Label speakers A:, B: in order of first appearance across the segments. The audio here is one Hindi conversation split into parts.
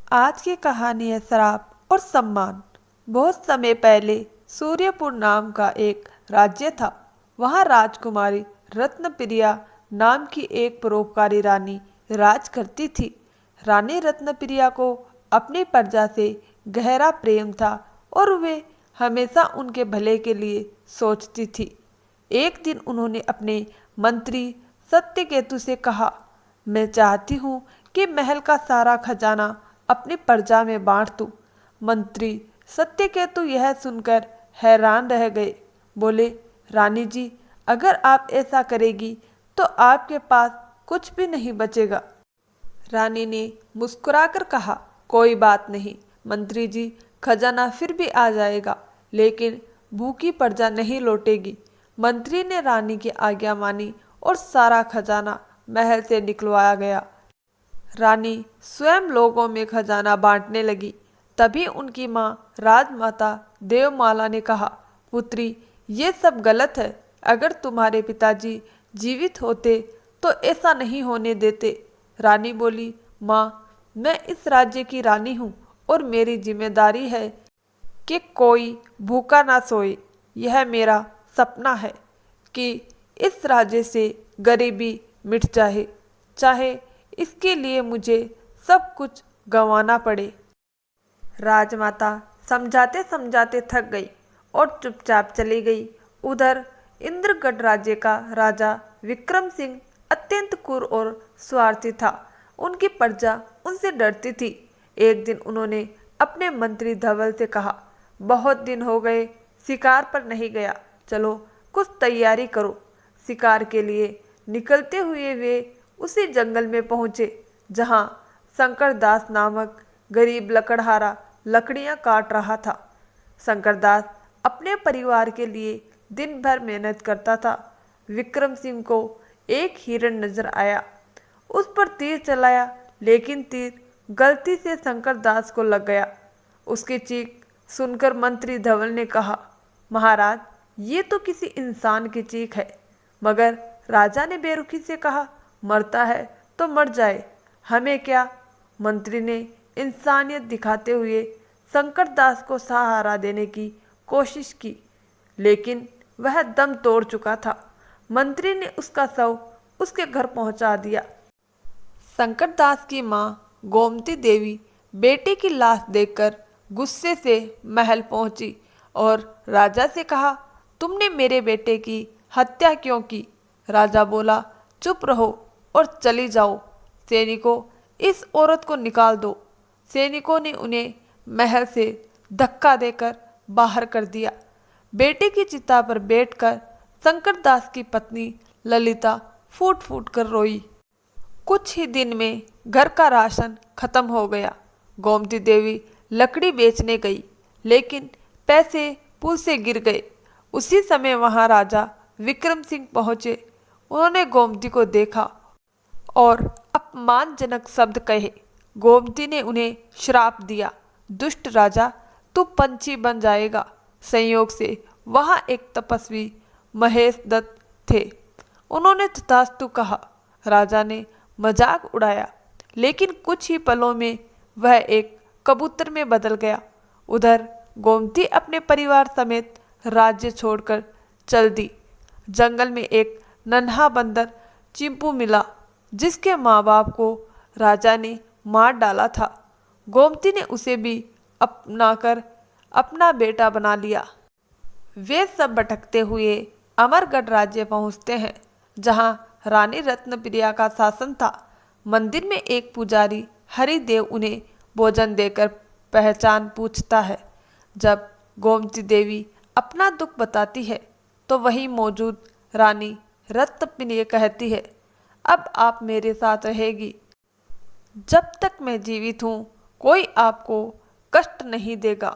A: आज की कहानी है श्राप और सम्मान। बहुत समय पहले सूर्यपुर नाम का एक राज्य था। वहाँ राजकुमारी रत्नप्रिया नाम की एक परोपकारी रानी राज करती थी। रानी रत्नप्रिया को अपनी प्रजा से गहरा प्रेम था और वे हमेशा उनके भले के लिए सोचती थी। एक दिन उन्होंने अपने मंत्री सत्यकेतु से कहा, मैं चाहती हूँ कि महल का सारा खजाना अपनी प्रजा में बांट दूं। मंत्री सत्यकेतु यह सुनकर हैरान रह गए। बोले, रानी जी, अगर आप ऐसा करेगी तो आपके पास कुछ भी नहीं बचेगा। रानी ने मुस्कुराकर कहा, कोई बात नहीं मंत्री जी, खजाना फिर भी आ जाएगा, लेकिन भूखी प्रजा नहीं लौटेगी। मंत्री ने रानी की आज्ञा मानी और सारा खजाना महल से निकलवाया गया। रानी स्वयं लोगों में खजाना बांटने लगी। तभी उनकी माँ राजमाता देवमाला ने कहा, पुत्री, ये सब गलत है। अगर तुम्हारे पिताजी जीवित होते तो ऐसा नहीं होने देते। रानी बोली, माँ, मैं इस राज्य की रानी हूँ और मेरी जिम्मेदारी है कि कोई भूखा ना सोए। यह मेरा सपना है कि इस राज्य से गरीबी मिट जाए, चाहे इसके लिए मुझे सब कुछ गंवाना पड़े। राजमाता समझाते समझाते थक गई और चुपचाप चली गई। उधर इंद्रगढ़ राज्य का राजा विक्रम सिंह अत्यंत क्रूर और स्वार्थी था। उनकी प्रजा उनसे डरती थी। एक दिन उन्होंने अपने मंत्री धवल से कहा, बहुत दिन हो गए शिकार पर नहीं गया, चलो कुछ तैयारी करो। शिकार के लिए निकलते हुए वे उसी जंगल में पहुंचे जहां शंकरदास नामक गरीब लकड़हारा लकड़ियां काट रहा था। शंकरदास अपने परिवार के लिए दिन भर मेहनत करता था। विक्रम सिंह को एक हिरण नजर आया, उस पर तीर चलाया, लेकिन तीर गलती से शंकरदास को लग गया। उसकी चीख सुनकर मंत्री धवल ने कहा, महाराज, ये तो किसी इंसान की चीख है। मगर राजा ने बेरुखी से कहा, मरता है तो मर जाए, हमें क्या। मंत्री ने इंसानियत दिखाते हुए शंकरदास को सहारा देने की कोशिश की, लेकिन वह दम तोड़ चुका था। मंत्री ने उसका शव उसके घर पहुंचा दिया। शंकरदास की माँ गोमती देवी बेटे की लाश देखकर गुस्से से महल पहुंची और राजा से कहा, तुमने मेरे बेटे की हत्या क्यों की। राजा बोला, चुप रहो और चली जाओ। सैनिकों, इस औरत को निकाल दो। सैनिकों ने उन्हें महल से धक्का देकर बाहर कर दिया। बेटे की चिता पर बैठकर शंकरदास की पत्नी ललिता फूट फूट कर रोई। कुछ ही दिन में घर का राशन खत्म हो गया। गोमती देवी लकड़ी बेचने गई, लेकिन पैसे पुल से गिर गए। उसी समय वहां राजा विक्रम सिंह पहुंचे। उन्होंने गोमती को देखा और अपमानजनक शब्द कहे। गोमती ने उन्हें श्राप दिया, दुष्ट राजा, तू पंछी बन जाएगा। संयोग से वहां एक तपस्वी महेश दत्त थे। उन्होंने तथास्तु कहा। राजा ने मजाक उड़ाया, लेकिन कुछ ही पलों में वह एक कबूतर में बदल गया। उधर गोमती अपने परिवार समेत राज्य छोड़कर चल दी। जंगल में एक नन्हा बंदर चिंपू मिला, जिसके माँ बाप को राजा ने मार डाला था। गोमती ने उसे भी अपनाकर अपना बेटा बना लिया। वे सब भटकते हुए अमरगढ़ राज्य पहुंचते हैं, जहां रानी रत्नप्रिया का शासन था। मंदिर में एक पुजारी हरिदेव उन्हें भोजन देकर पहचान पूछता है। जब गोमती देवी अपना दुख बताती है तो वहीं मौजूद रानी रत्नप्रिया कहती है, अब आप मेरे साथ रहेगी। जब तक मैं जीवित हूँ कोई आपको कष्ट नहीं देगा।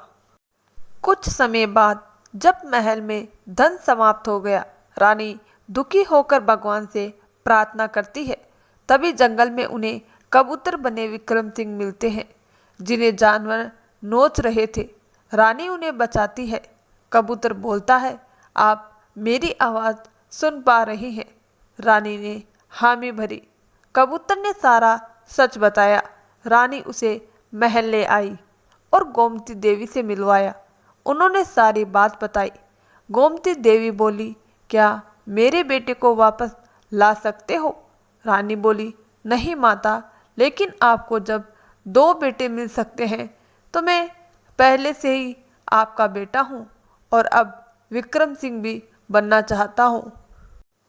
A: कुछ समय बाद जब महल में धन समाप्त हो गया, रानी दुखी होकर भगवान से प्रार्थना करती है। तभी जंगल में उन्हें कबूतर बने विक्रम सिंह मिलते हैं, जिन्हें जानवर नोच रहे थे। रानी उन्हें बचाती है। कबूतर बोलता है, आप मेरी आवाज़ सुन पा रही हैं। रानी ने हामी भरी। कबूतर ने सारा सच बताया। रानी उसे महल ले आई और गोमती देवी से मिलवाया। उन्होंने सारी बात बताई। गोमती देवी बोली, क्या मेरे बेटे को वापस ला सकते हो? रानी बोली, नहीं माता, लेकिन आपको जब 2 बेटे मिल सकते हैं तो मैं पहले से ही आपका बेटा हूँ और अब विक्रम सिंह भी बनना चाहता हूँ।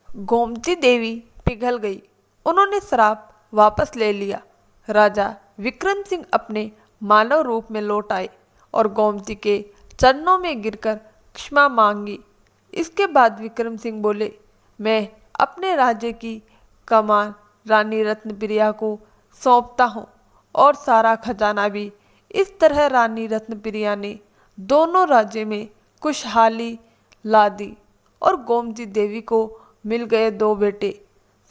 A: गोमती देवी पिघल गई। उन्होंने श्राप वापस ले लिया। राजा विक्रम सिंह अपने मानव रूप में लौट आए और गोमती के चरणों में गिरकर क्षमा मांगी। इसके बाद विक्रम सिंह बोले, मैं अपने राज्य की कमान रानी रत्नप्रिया को सौंपता हूँ और सारा खजाना भी। इस तरह रानी रत्नप्रिया ने दोनों राज्य में खुशहाली ला दी और गोमती देवी को मिल गए 2 बेटे।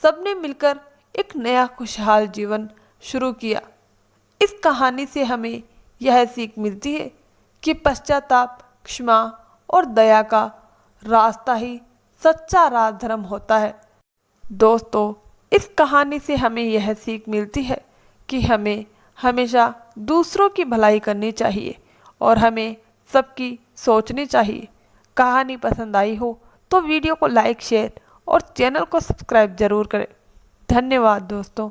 A: सबने मिलकर एक नया खुशहाल जीवन शुरू किया। इस कहानी से हमें यह सीख मिलती है कि पश्चाताप, क्षमा और दया का रास्ता ही सच्चा राजधर्म होता है। दोस्तों, इस कहानी से हमें यह सीख मिलती है कि हमें हमेशा दूसरों की भलाई करनी चाहिए और हमें सबकी सोचनी चाहिए। कहानी पसंद आई हो तो वीडियो को लाइक, शेयर और चैनल को सब्सक्राइब जरूर करें। धन्यवाद दोस्तों।